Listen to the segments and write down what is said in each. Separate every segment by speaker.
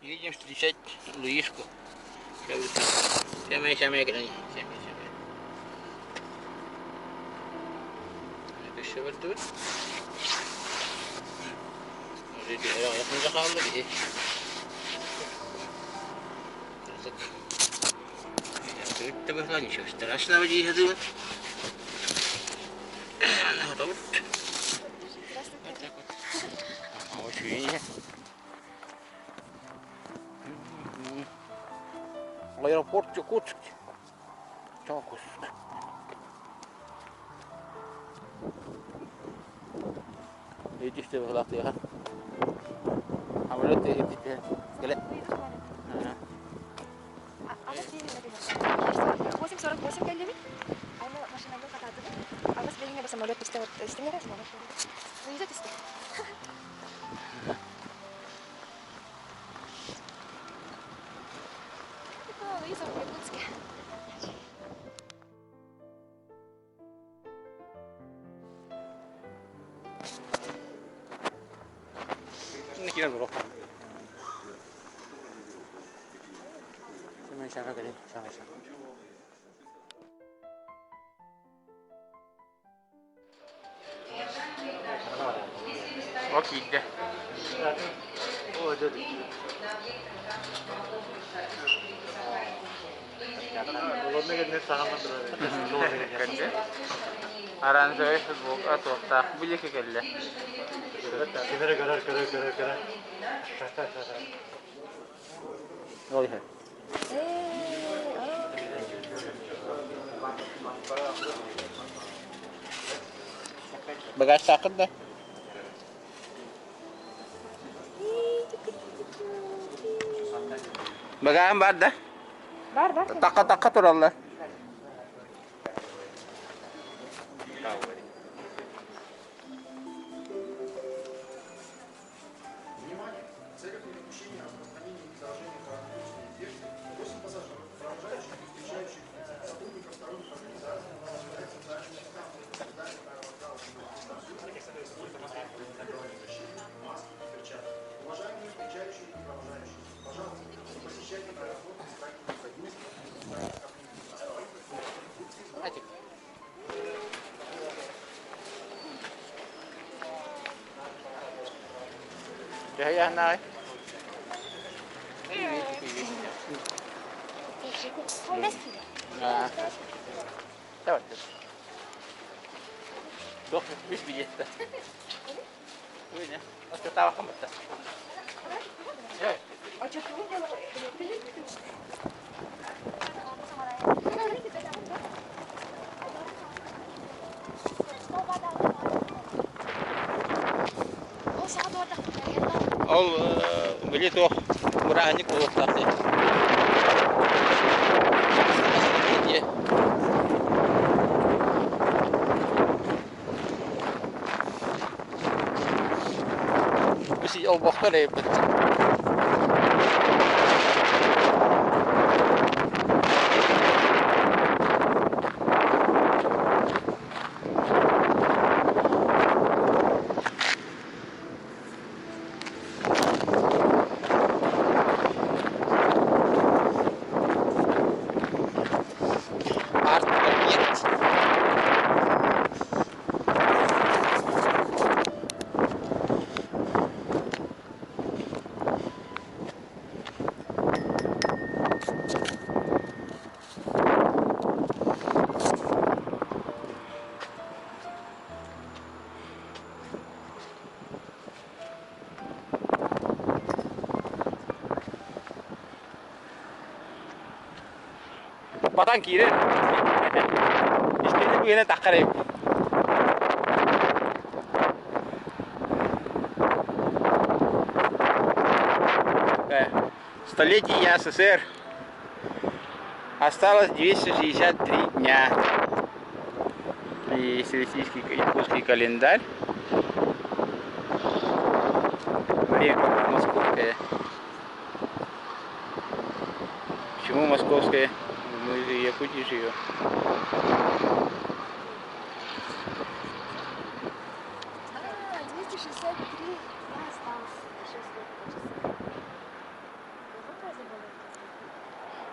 Speaker 1: Едем встречать Луишку. Самая грани. Это еще вот тут. Я не захавал ли? Это было ничего страшного не было. Вот. Вот так вот. Очень. Аэропорт Чукотск. Чукотск. Эти что в латвии? عملت ايه بتاع لا
Speaker 2: 8:48 كلمت انا машина катады а біз белгілі бір самолет істемеген самолет выезжать істе Луиза в Якутске
Speaker 1: نكينا نروح شامل قليل شامل أكيد ده هو ده أران سوي فيسبوك أتوقع بيجي كله كذا Oh iya. Bagasi sakit dah. Bagasi bar dah.
Speaker 2: Bar.
Speaker 1: Taka turallar. Jaya naik. Nah, tahu tu. Dok, bis bijak tu. Ini ya, aku tahu kamu tu. Ya. Ол билет о мурахник болып тахты. Бisi ол бақтар ебет. Batan kiri. İşte bu yine takarayım. Столетие СССР. Осталось 263 дня. И советский якутский календарь. Время московское. Почему московское? Мы в Якутии живем.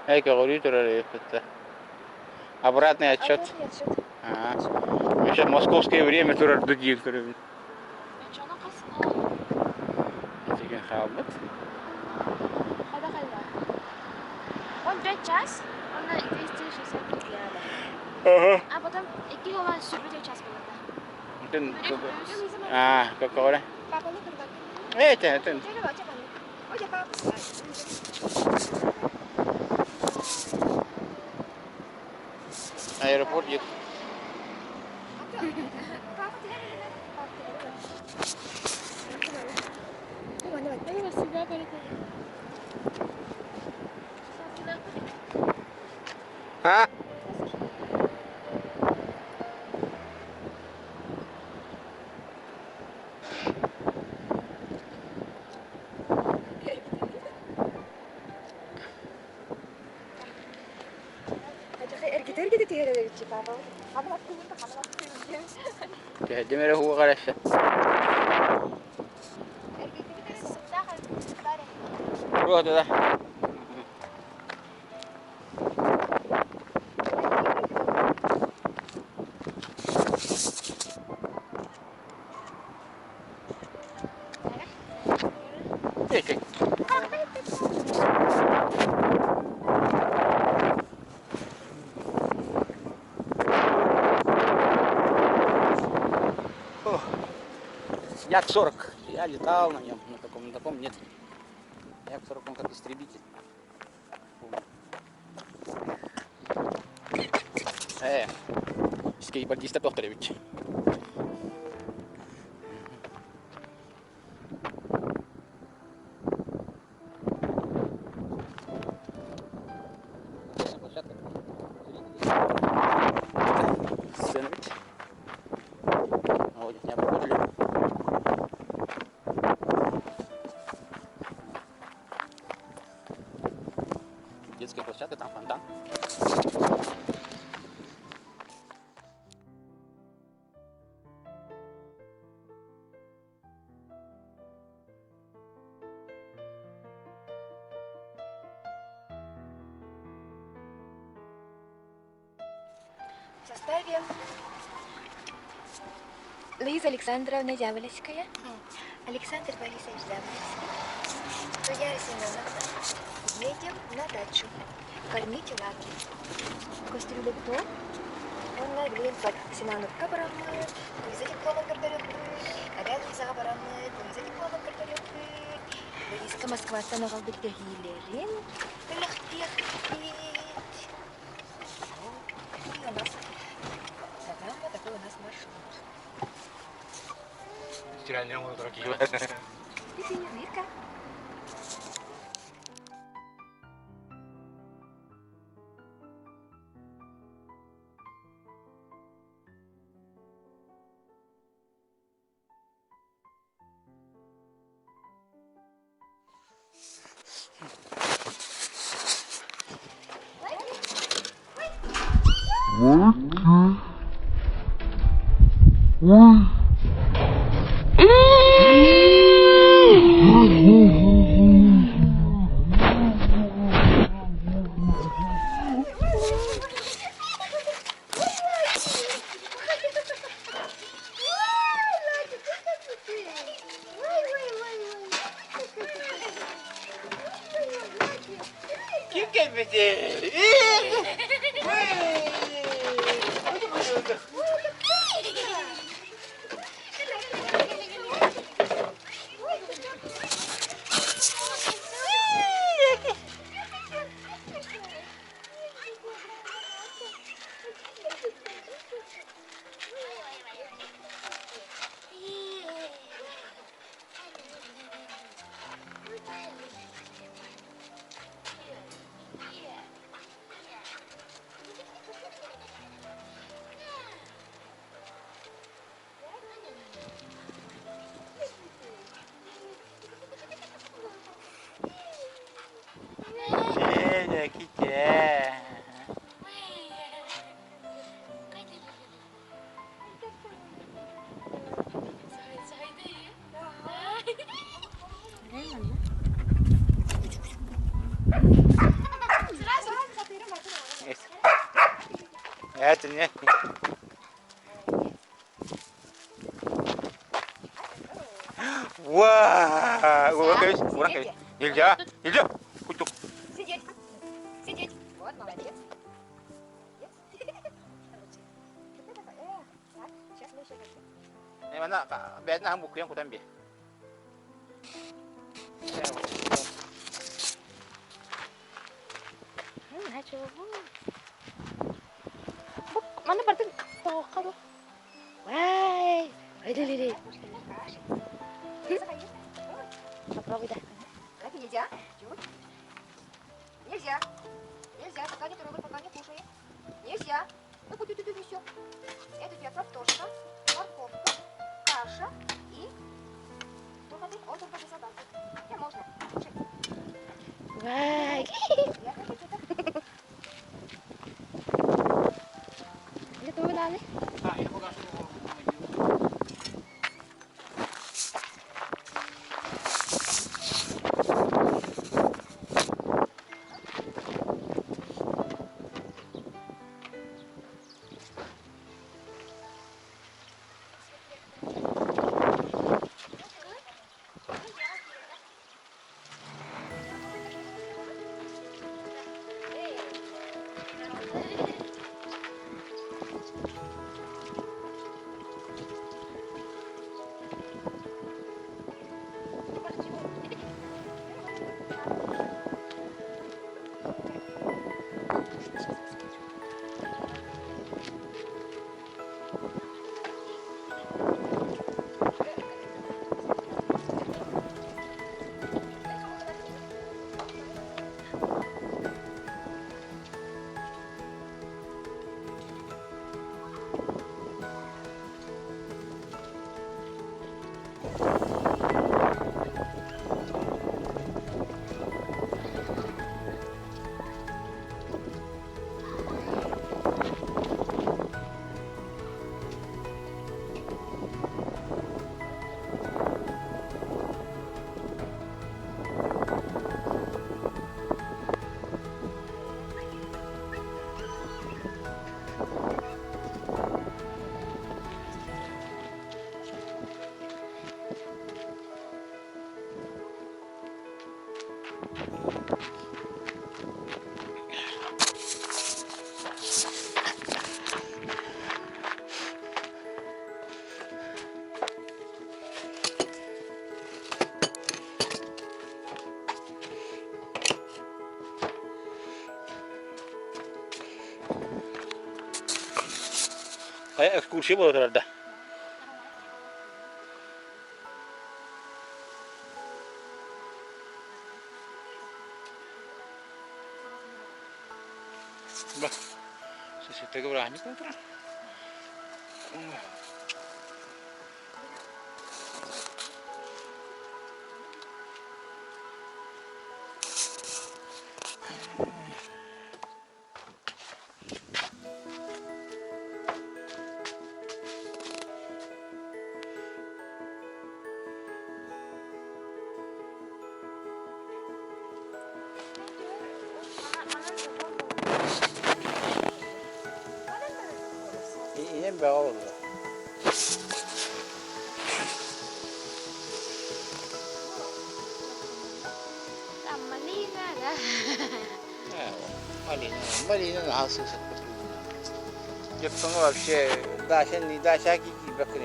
Speaker 1: Эйка говорит, это обратный отчет.
Speaker 2: Обратный отсчет.
Speaker 1: Мы сейчас московское время турар дудин көрөбүн. Деген хабат.
Speaker 2: Кайда кайда? 14 час. Onda 260 yani. А потом 2 olan sürücü час болады.
Speaker 1: Как говоря?
Speaker 2: Папаны кырган.
Speaker 1: Это.
Speaker 2: Жери бача баны. Оja пап.
Speaker 1: Аэропорт есть. А?
Speaker 2: Эргитер тиерер папа. Хамлап кылында.
Speaker 1: Демере хуга карашы. Вот туда. Як-40. Я летал на нем, на таком нет. Як-40 он как истребитель. Скейтбордиста Тохторевич. Вот, не обработали. Детская площадка, там фонтан.
Speaker 2: В составе Лиза Александровна Дьяволевская, Александр Борисович Дьяволевский, Туяра Семеновна. Едем на дачу. Кормить лаки. Кастрюля кто? Он нагрелся. Синановка баранны, Лиза дипломат картарёпы, Аля Лизаға баранны, Лиза дипломат картарёпы. Лизка Москвадан ағалды дәгейлерін, Тылақтияқ бит. И у нас программа, такой у нас маршрут.
Speaker 1: Стиральные утроки.
Speaker 2: Вирка.
Speaker 1: Wah, orang kali. Ilja, Ilja, kucuk.
Speaker 2: Сидеть. Сидеть. Вот, молодец. Yes. Так, сейчас мы еще как-то.
Speaker 1: Ni mana ka bet na buku yang kutambi.
Speaker 2: Coba. Buk, mana berarti tokal lo? Wah, ini. Попробуй, да. Так нельзя. Чуть. Нельзя. Нельзя, пока не трогай, пока не кушай. Нельзя. Ну, будет это все. Это у тебя картошка, морковка, каша и... Только ты отдал по собаке. Не можно. Кушай. Вай. Я хочу что-то. Itu nani?
Speaker 1: Ah, ini bukan semua. Kayak ekskursi boleh ada. Bah, sesuatu yang berani kontra. Ini bawah.
Speaker 2: Malina na.
Speaker 1: Малина nasıl satılıyor? Yapımı вообще, daha sen daha şaki bakın.